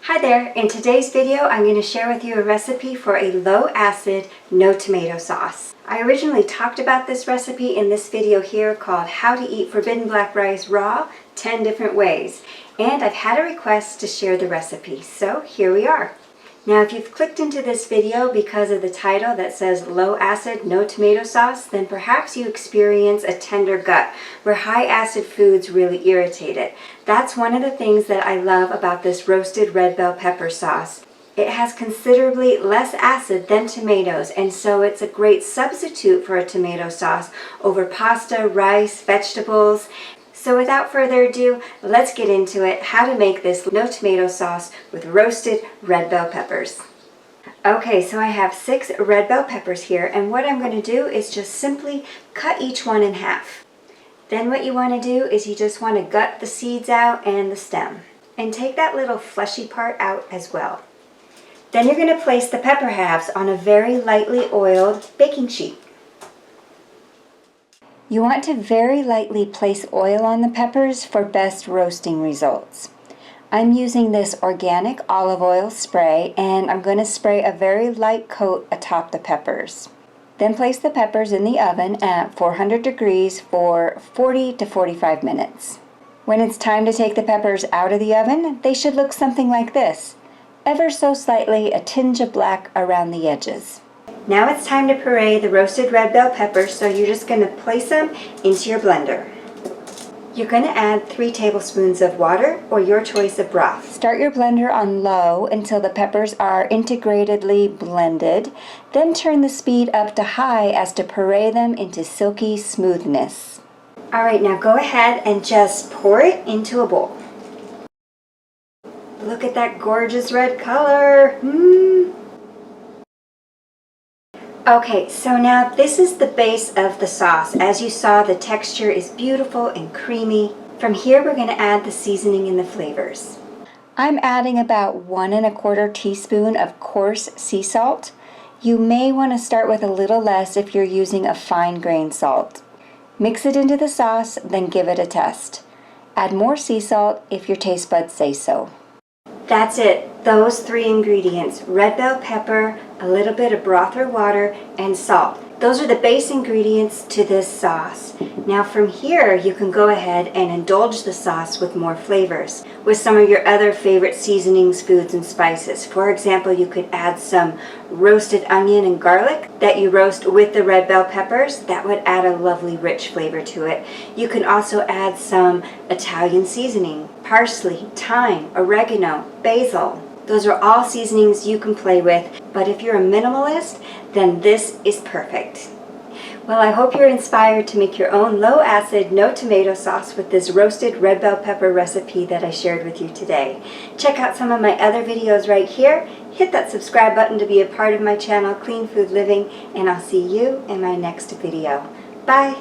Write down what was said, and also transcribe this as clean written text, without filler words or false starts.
Hi there, in today's video I'm going to share with you a recipe for a low acid, no tomato sauce. I originally talked about this recipe in this video here called How to Eat Forbidden Black Rice Raw 10 Different Ways, and I've had a request to share the recipe, so here we are. Now if you've clicked into this video because of the title that says low acid, no tomato sauce, then perhaps you experience a tender gut where high acid foods really irritate it. That's one of the things that I love about this roasted red bell pepper sauce. It has considerably less acid than tomatoes, and so it's a great substitute for a tomato sauce over pasta, rice, vegetables. So without further ado, let's get into it, how to make this no tomato sauce with roasted red bell peppers. Okay, so I have 6 red bell peppers here, and what I'm going to do is just simply cut each one in half. Then what you want to do is you just want to gut the seeds out and the stem, and take that little fleshy part out as well. Then you're going to place the pepper halves on a very lightly oiled baking sheet. You want to very lightly place oil on the peppers for best roasting results. I'm using this organic olive oil spray, and I'm going to spray a very light coat atop the peppers. Then place the peppers in the oven at 400 degrees for 40 to 45 minutes. When it's time to take the peppers out of the oven, they should look something like this, ever so slightly a tinge of black around the edges. Now it's time to puree the roasted red bell peppers, so you're just going to place them into your blender. You're going to add 3 tablespoons of water or your choice of broth. Start your blender on low until the peppers are integratedly blended, then turn the speed up to high as to puree them into silky smoothness. Alright, now go ahead and just pour it into a bowl. Look at that gorgeous red color! Okay, so now this is the base of the sauce. As you saw, the texture is beautiful and creamy. From here, we're going to add the seasoning and the flavors. I'm adding about 1 1/4 teaspoon of coarse sea salt. You may want to start with a little less if you're using a fine grained salt. Mix it into the sauce, then give it a test. Add more sea salt if your taste buds say so. That's it. Those 3 ingredients, red bell pepper, a little bit of broth or water, and salt. Those are the base ingredients to this sauce. Now from here, you can go ahead and indulge the sauce with more flavors, with some of your other favorite seasonings, foods, and spices. For example, you could add some roasted onion and garlic that you roast with the red bell peppers. That would add a lovely rich flavor to it. You can also add some Italian seasoning, parsley, thyme, oregano, basil. Those are all seasonings you can play with, but if you're a minimalist, then this is perfect. Well, I hope you're inspired to make your own low-acid, no tomato sauce with this roasted red bell pepper recipe that I shared with you today. Check out some of my other videos right here. Hit that subscribe button to be a part of my channel, Clean Food Living, and I'll see you in my next video. Bye!